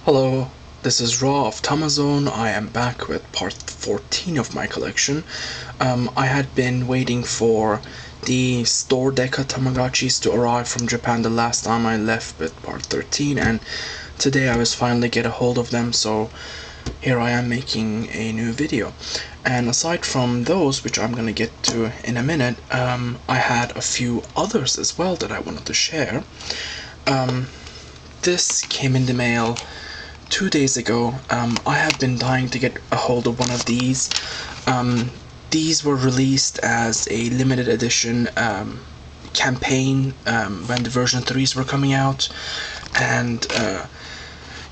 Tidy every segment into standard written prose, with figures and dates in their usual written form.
Hello, this is Raw of Tamazone. I am back with part 14 of my collection. I had been waiting for the store Deca Tamagotchis to arrive from Japan the last time I left with part 13, and today I was finally get a hold of them, so here I am making a new video. And aside from those, which I'm gonna get to in a minute, I had a few others as well that I wanted to share. This came in the mail 2 days ago. I have been dying to get a hold of one of these. These were released as a limited edition campaign when the version 3s were coming out, and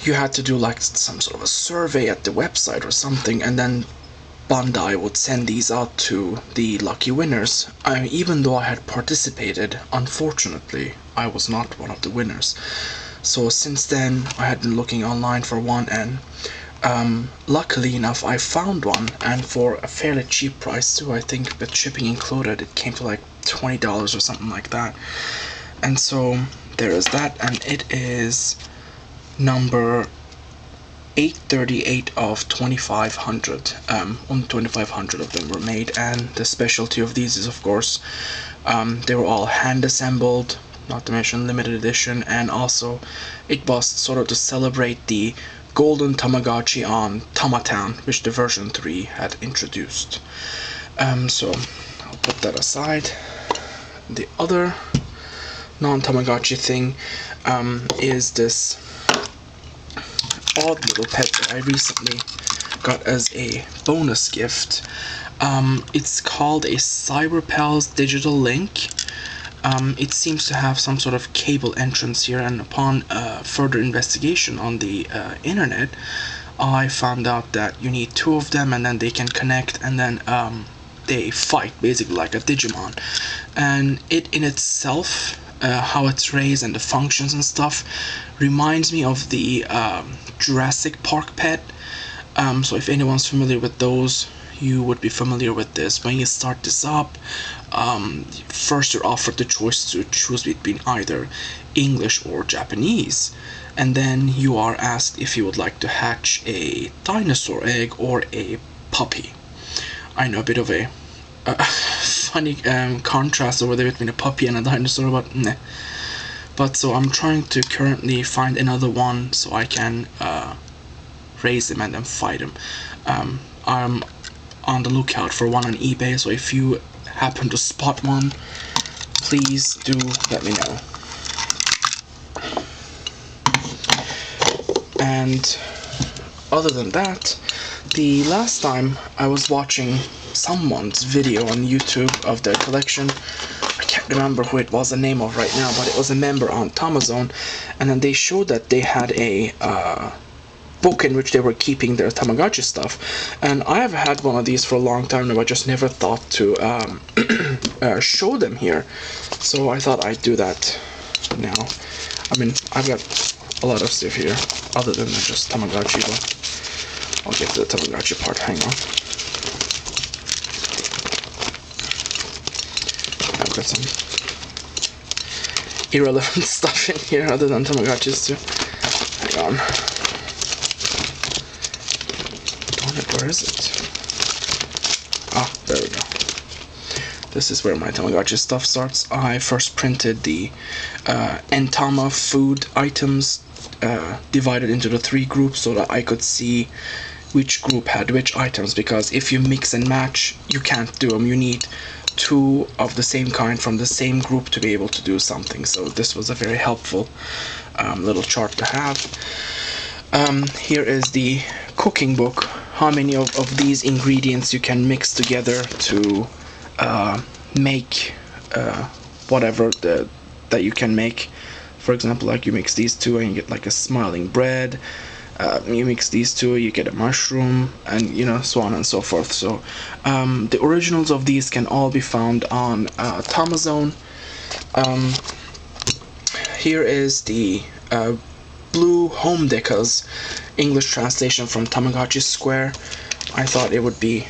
you had to do like some sort of a survey at the website or something, and then Bandai would send these out to the lucky winners. Even though I had participated, unfortunately I was not one of the winners. So since then I had been looking online for one, and luckily enough I found one, and for a fairly cheap price too. I think with shipping included it came to like $20 or something like that. And so there is that, and it is number 838 of 2500. Only 2500 of them were made, and the specialty of these is, of course, they were all hand assembled, not to mention limited edition, and also it was sort of to celebrate the golden Tamagotchi on Tamatown, which the version 3 had introduced. So I'll put that aside. The other non-Tamagotchi thing is this odd little pet that I recently got as a bonus gift. It's called a Cyberpals Digital Link. It seems to have some sort of cable entrance here, and upon further investigation on the internet, I found out that you need two of them, and then they can connect, and then they fight, basically like a Digimon. And it in itself, how it's raised and the functions and stuff, reminds me of the Jurassic Park pet. So if anyone's familiar with those, you would be familiar with this. When you start this up, first you're offered the choice to choose between either English or Japanese, and then you are asked if you would like to hatch a dinosaur egg or a puppy. I know, a bit of a funny contrast over there between a puppy and a dinosaur, but nah. But so I'm trying to currently find another one so I can raise them and then fight them. I'm on the lookout for one on eBay, so if you happen to spot one, please do let me know. And other than that, the last time I was watching someone's video on YouTube of their collection, I can't remember who it was the name of right now, but it was a member on Tamazone, and then they showed that they had a book in which they were keeping their Tamagotchi stuff, and I have had one of these for a long time now. I just never thought to show them here, so I thought I'd do that now. I mean, I've got a lot of stuff here other than just Tamagotchi, but I'll get to the Tamagotchi part. Hang on. I've got some irrelevant stuff in here other than Tamagotchis too. Hang on. Where is it? Ah, there we go. This is where my Tamagotchi stuff starts. I first printed the Entama food items divided into the 3 groups so that I could see which group had which items, because if you mix and match, you can't do them. You need 2 of the same kind from the same group to be able to do something. So this was a very helpful little chart to have. Here is the cooking book. How many of these ingredients you can mix together to make whatever that you can make. For example, like you mix these two and you get like a smiling bread. You mix these two, you get a mushroom, and you know, so on and so forth. So the originals of these can all be found on Tamazone. Here is the Blue Home Deca's English translation from Tamagotchi Square. I thought it would be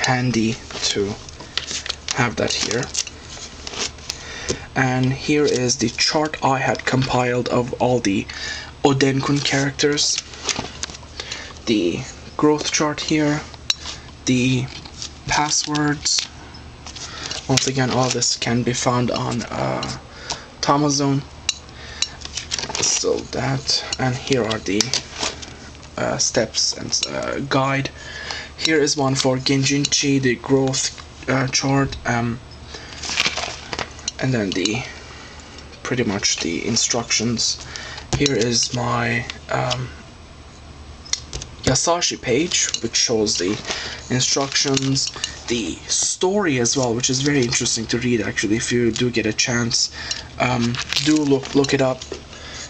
handy to have that here. And here is the chart I had compiled of all the Odenkun characters, the growth chart here, the passwords. Once again, all this can be found on Tamazone. So that, and here are the steps and guide. Here is one for Genjinchi, the growth chart, and then the pretty much the instructions. Here is my Yasashi page, which shows the instructions, the story as well, which is very interesting to read actually. If you do get a chance, do look it up.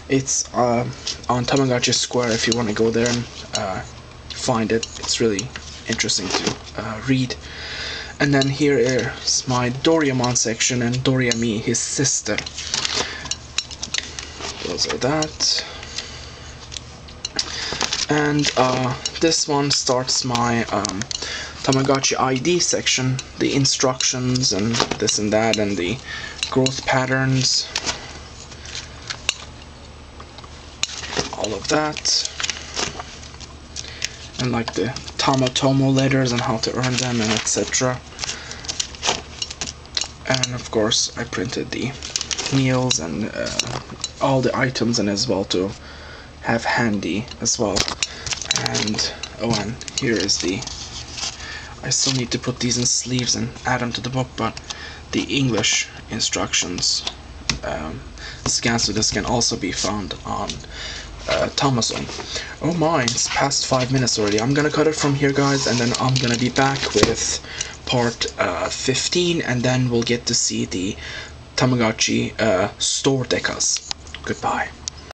It's on Tamagotchi Square if you want to go there and find it. It's really interesting to read. And then here is my Doraemon section and Doremi, his sister. Those are that. And this one starts my Tamagotchi ID section, the instructions and this and that, and the growth patterns, all of that, and like the Tamatomo letters and how to earn them and etc. And of course I printed the meals and all the items, and as well to have handy as well. And oh, and here is the, I still need to put these in sleeves and add them to the book, but the English instructions, scans to this can also be found on Tamazone. Oh my, it's past 5 minutes already. I'm gonna cut it from here, guys, and then I'm gonna be back with part 15, and then we'll get to see the Tamagotchi store decas. Goodbye.